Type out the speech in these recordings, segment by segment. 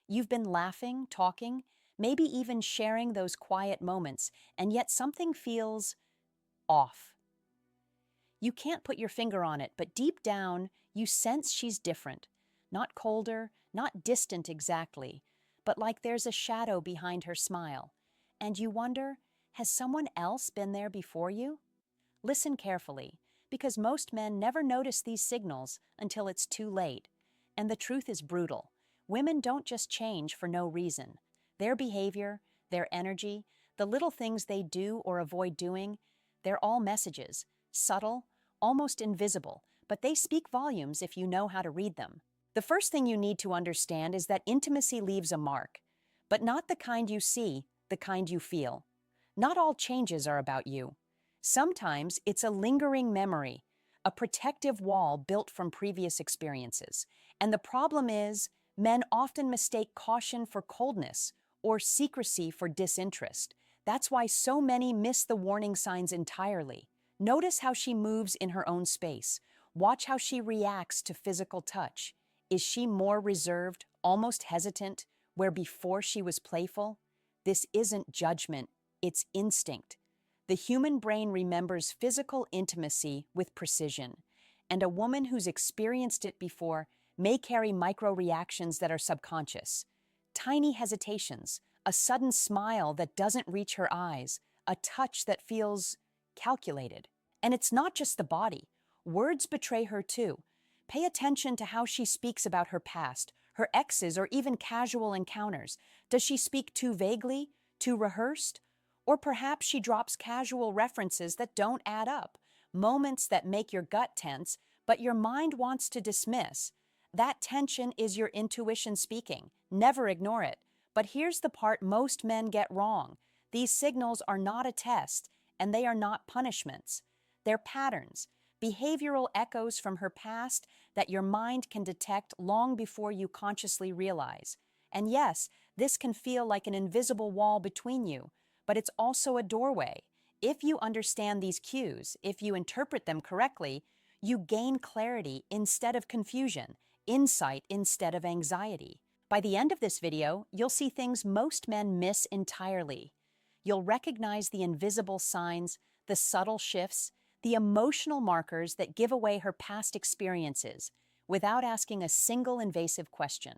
You've been laughing, talking, maybe even sharing those quiet moments, and yet something feels off. You can't put your finger on it, but deep down, you sense she's different. Not colder, not distant exactly, but like there's a shadow behind her smile. And you wonder, has someone else been there before you? Listen carefully, because most men never notice these signals until it's too late. And the truth is brutal. Women don't just change for no reason. Their behavior, their energy, the little things they do or avoid doing, they're all messages, subtle, almost invisible, but they speak volumes if you know how to read them. The first thing you need to understand is that intimacy leaves a mark, but not the kind you see, the kind you feel. Not all changes are about you. Sometimes it's a lingering memory, a protective wall built from previous experiences. And the problem is, men often mistake caution for coldness or secrecy for disinterest. That's why so many miss the warning signs entirely. Notice how she moves in her own space. Watch how she reacts to physical touch. Is she more reserved, almost hesitant, where before she was playful? This isn't judgment, it's instinct. The human brain remembers physical intimacy with precision, and a woman who's experienced it before may carry micro-reactions that are subconscious. Tiny hesitations, a sudden smile that doesn't reach her eyes, a touch that feels calculated. And it's not just the body. Words betray her too. Pay attention to how she speaks about her past, her exes, or even casual encounters. Does she speak too vaguely, too rehearsed? Or perhaps she drops casual references that don't add up, moments that make your gut tense, but your mind wants to dismiss. That tension is your intuition speaking. Never ignore it. But here's the part most men get wrong. These signals are not a test, and they are not punishments. They're patterns, behavioral echoes from her past that your mind can detect long before you consciously realize. And yes, this can feel like an invisible wall between you, but it's also a doorway. If you understand these cues, if you interpret them correctly, you gain clarity instead of confusion, insight instead of anxiety. By the end of this video, you'll see things most men miss entirely. You'll recognize the invisible signs, the subtle shifts, the emotional markers that give away her past experiences without asking a single invasive question.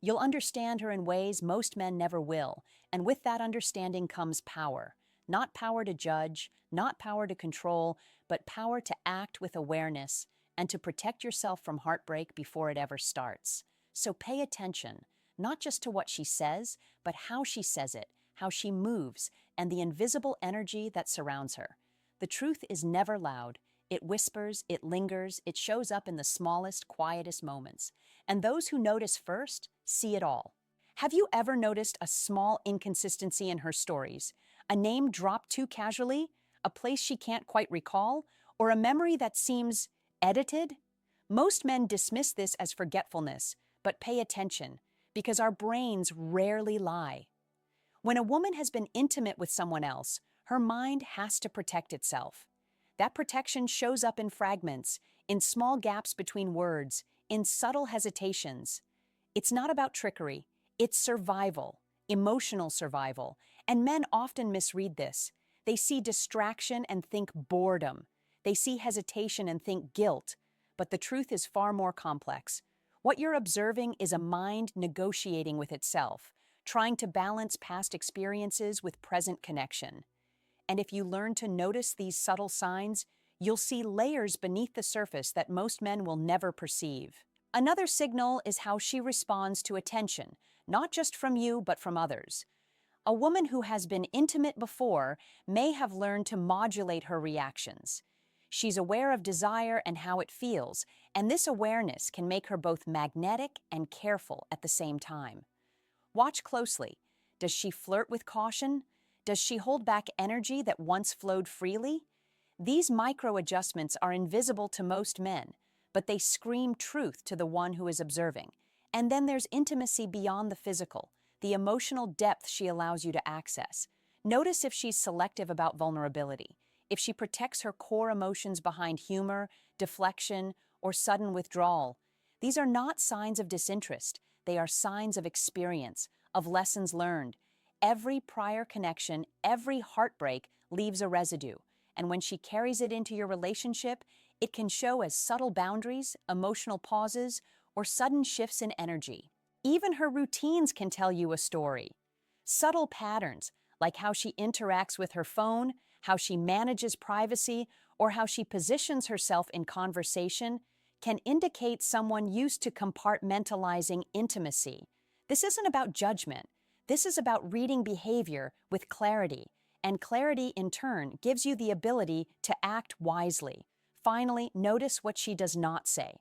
You'll understand her in ways most men never will, and with that understanding comes power. Not power to judge, not power to control, but power to act with awareness and to protect yourself from heartbreak before it ever starts. So pay attention, not just to what she says, but how she says it, how she moves, and the invisible energy that surrounds her. The truth is never loud. It whispers, it lingers, it shows up in the smallest, quietest moments. And those who notice first see it all. Have you ever noticed a small inconsistency in her stories? A name dropped too casually? A place she can't quite recall? Or a memory that seems edited? Most men dismiss this as forgetfulness, but pay attention, because our brains rarely lie. When a woman has been intimate with someone else, her mind has to protect itself. That protection shows up in fragments, in small gaps between words, in subtle hesitations. It's not about trickery, it's survival, emotional survival, and men often misread this. They see distraction and think boredom. They see hesitation and think guilt, but the truth is far more complex. What you're observing is a mind negotiating with itself, trying to balance past experiences with present connection. And if you learn to notice these subtle signs, you'll see layers beneath the surface that most men will never perceive. Another signal is how she responds to attention, not just from you, but from others. A woman who has been intimate before may have learned to modulate her reactions. She's aware of desire and how it feels, and this awareness can make her both magnetic and careful at the same time. Watch closely. Does she flirt with caution? Does she hold back energy that once flowed freely? These micro-adjustments are invisible to most men, but they scream truth to the one who is observing. And then there's intimacy beyond the physical, the emotional depth she allows you to access. Notice if she's selective about vulnerability, if she protects her core emotions behind humor, deflection, or sudden withdrawal. These are not signs of disinterest. they are signs of experience, of lessons learned. Every prior connection, every heartbreak leaves a residue, and when she carries it into your relationship, it can show as subtle boundaries, emotional pauses, or sudden shifts in energy. Even her routines can tell you a story. Subtle patterns, like how she interacts with her phone, how she manages privacy, or how she positions herself in conversation, can indicate someone used to compartmentalizing intimacy. This isn't about judgment. This is about reading behavior with clarity, and clarity, in turn, gives you the ability to act wisely. Finally, notice what she does not say.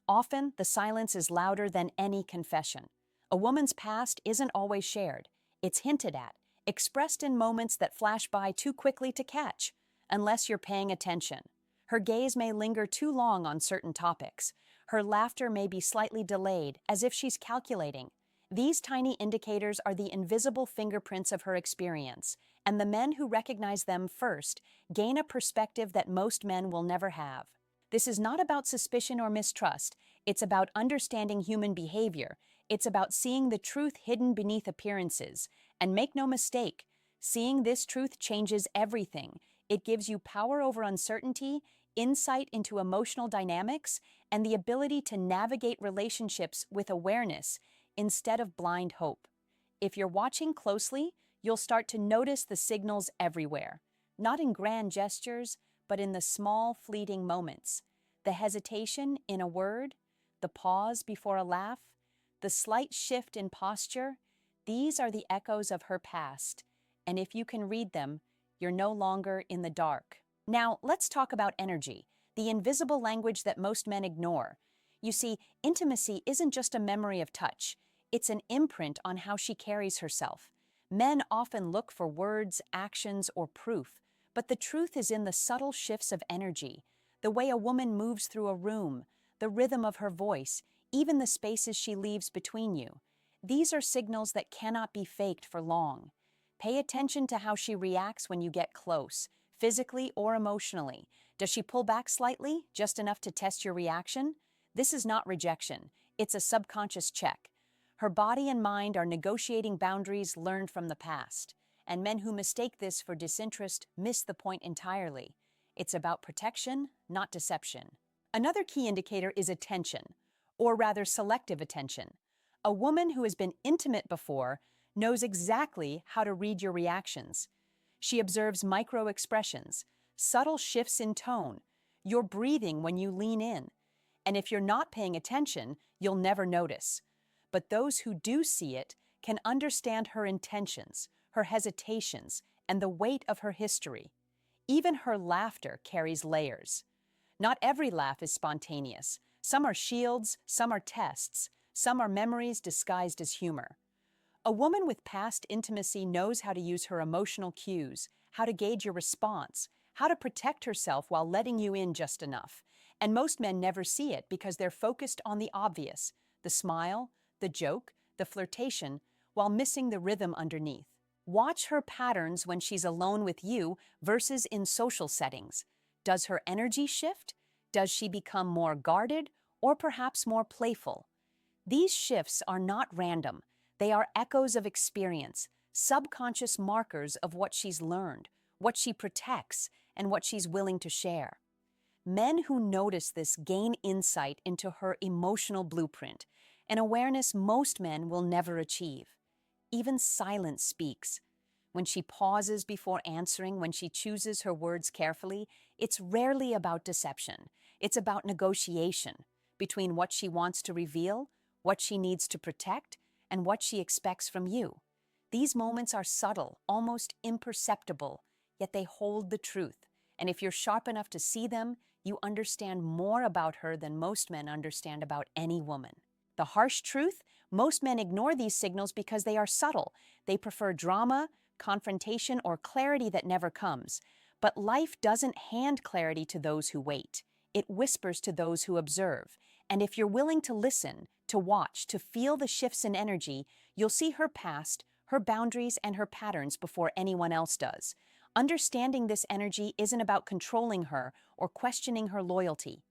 Often, the silence is louder than any confession. A woman's past isn't always shared. It's hinted at, expressed in moments that flash by too quickly to catch, unless you're paying attention. Her gaze may linger too long on certain topics. Her laughter may be slightly delayed, as if she's calculating. These tiny indicators are the invisible fingerprints of her experience, and the men who recognize them first gain a perspective that most men will never have. This is not about suspicion or mistrust. It's about understanding human behavior. It's about seeing the truth hidden beneath appearances. And make no mistake, seeing this truth changes everything. It gives you power over uncertainty, insight into emotional dynamics, and the ability to navigate relationships with awareness instead of blind hope. If you're watching closely, you'll start to notice the signals everywhere, not in grand gestures, but in the small, fleeting moments. The hesitation in a word, the pause before a laugh, the slight shift in posture, these are the echoes of her past, and if you can read them, you're no longer in the dark. Now, let's talk about energy, the invisible language that most men ignore. You see, intimacy isn't just a memory of touch. It's an imprint on how she carries herself. Men often look for words, actions, or proof, but the truth is in the subtle shifts of energy, the way a woman moves through a room, the rhythm of her voice, even the spaces she leaves between you. These are signals that cannot be faked for long. Pay attention to how she reacts when you get close, physically or emotionally. Does she pull back slightly, just enough to test your reaction? This is not rejection. It's a subconscious check. Her body and mind are negotiating boundaries learned from the past, and men who mistake this for disinterest miss the point entirely. It's about protection, not deception. Another key indicator is attention, or rather selective attention. A woman who has been intimate before knows exactly how to read your reactions. She observes micro-expressions, subtle shifts in tone, your breathing when you lean in. And if you're not paying attention, you'll never notice. But those who do see it can understand her intentions, her hesitations, and the weight of her history. Even her laughter carries layers. Not every laugh is spontaneous. Some are shields, some are tests, some are memories disguised as humor. A woman with past intimacy knows how to use her emotional cues, how to gauge your response, how to protect herself while letting you in just enough. And most men never see it because they're focused on the obvious, the smile, the joke, the flirtation, while missing the rhythm underneath. Watch her patterns when she's alone with you versus in social settings. Does her energy shift? Does she become more guarded or perhaps more playful? These shifts are not random. They are echoes of experience, subconscious markers of what she's learned, what she protects, and what she's willing to share. Men who notice this gain insight into her emotional blueprint, an awareness most men will never achieve. Even silence speaks. When she pauses before answering, when she chooses her words carefully, it's rarely about deception. It's about negotiation between what she wants to reveal, what she needs to protect, and what she expects from you. These moments are subtle, almost imperceptible, yet they hold the truth. And if you're sharp enough to see them, you understand more about her than most men understand about any woman. The harsh truth? Most men ignore these signals because they are subtle. They prefer drama, confrontation, or clarity that never comes. But life doesn't hand clarity to those who wait. It whispers to those who observe. And if you're willing to listen, to watch, to feel the shifts in energy, you'll see her past, her boundaries, and her patterns before anyone else does. Understanding this energy isn't about controlling her or questioning her loyalty.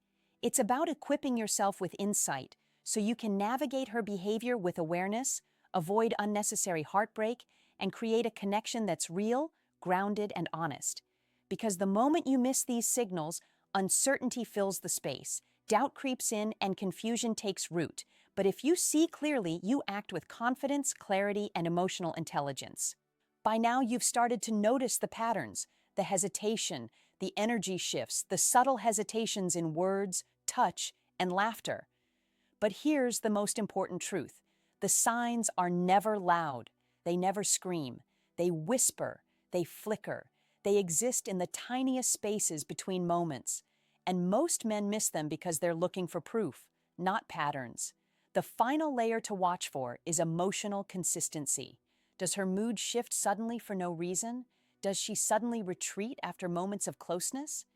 It's about equipping yourself with insight, so you can navigate her behavior with awareness, avoid unnecessary heartbreak, and create a connection that's real, grounded, and honest. Because the moment you miss these signals, uncertainty fills the space, doubt creeps in, and confusion takes root. But if you see clearly, you act with confidence, clarity, and emotional intelligence. By now, you've started to notice the patterns, the hesitation, the energy shifts, the subtle hesitations in words, touch, and laughter. But here's the most important truth. The signs are never loud. They never scream. They whisper. They flicker. They exist in the tiniest spaces between moments. And most men miss them because they're looking for proof, not patterns. The final layer to watch for is emotional consistency. Does her mood shift suddenly for no reason? Does she suddenly retreat after moments of closeness?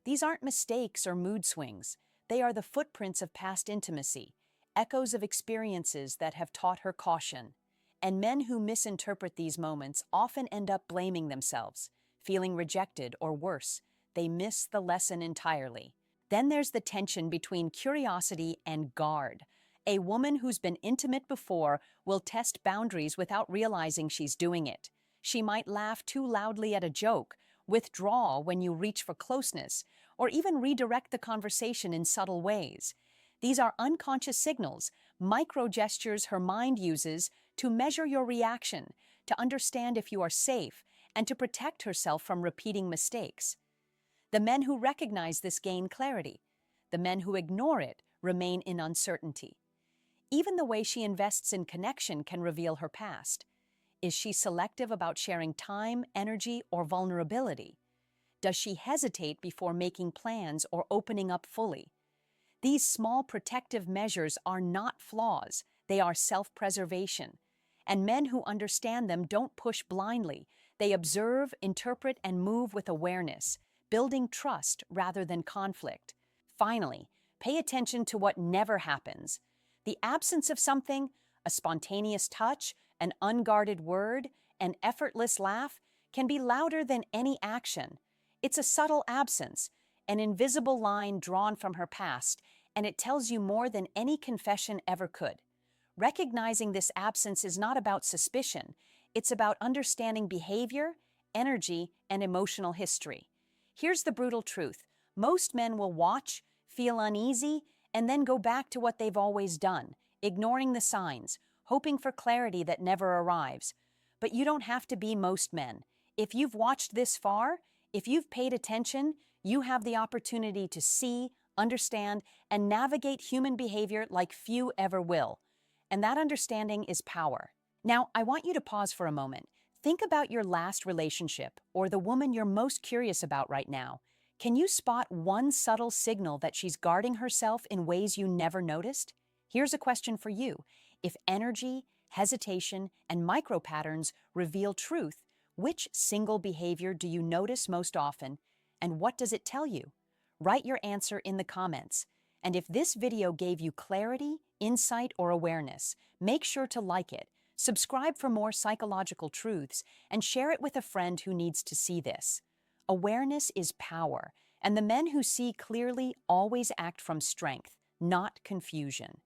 These aren't mistakes or mood swings. They are the footprints of past intimacy, echoes of experiences that have taught her caution. And men who misinterpret these moments often end up blaming themselves, feeling rejected, or worse, they miss the lesson entirely. Then there's the tension between curiosity and guard. A woman who's been intimate before will test boundaries without realizing she's doing it. She might laugh too loudly at a joke, withdraw when you reach for closeness, or even redirect the conversation in subtle ways. These are unconscious signals, micro gestures her mind uses to measure your reaction, to understand if you are safe, and to protect herself from repeating mistakes. The men who recognize this gain clarity. The men who ignore it remain in uncertainty. Even the way she invests in connection can reveal her past. Is she selective about sharing time, energy, or vulnerability? Does she hesitate before making plans or opening up fully? These small protective measures are not flaws, they are self-preservation. And men who understand them don't push blindly. They observe, interpret, and move with awareness, building trust rather than conflict. Finally, pay attention to what never happens. The absence of something, a spontaneous touch, an unguarded word, an effortless laugh, can be louder than any action. It's a subtle absence, an invisible line drawn from her past, and it tells you more than any confession ever could. Recognizing this absence is not about suspicion, it's about understanding behavior, energy, and emotional history. Here's the brutal truth. Most men will watch, feel uneasy, and then go back to what they've always done, ignoring the signs, hoping for clarity that never arrives. But you don't have to be most men. If you've watched this far, if you've paid attention, you have the opportunity to see, understand, and navigate human behavior like few ever will. And that understanding is power. Now, I want you to pause for a moment. Think about your last relationship or the woman you're most curious about right now. Can you spot one subtle signal that she's guarding herself in ways you never noticed? Here's a question for you. If energy, hesitation, and micro patterns reveal truth, which single behavior do you notice most often, and what does it tell you? Write your answer in the comments. And if this video gave you clarity, insight, or awareness, make sure to like it, subscribe for more psychological truths, and share it with a friend who needs to see this. Awareness is power, and the men who see clearly always act from strength, not confusion.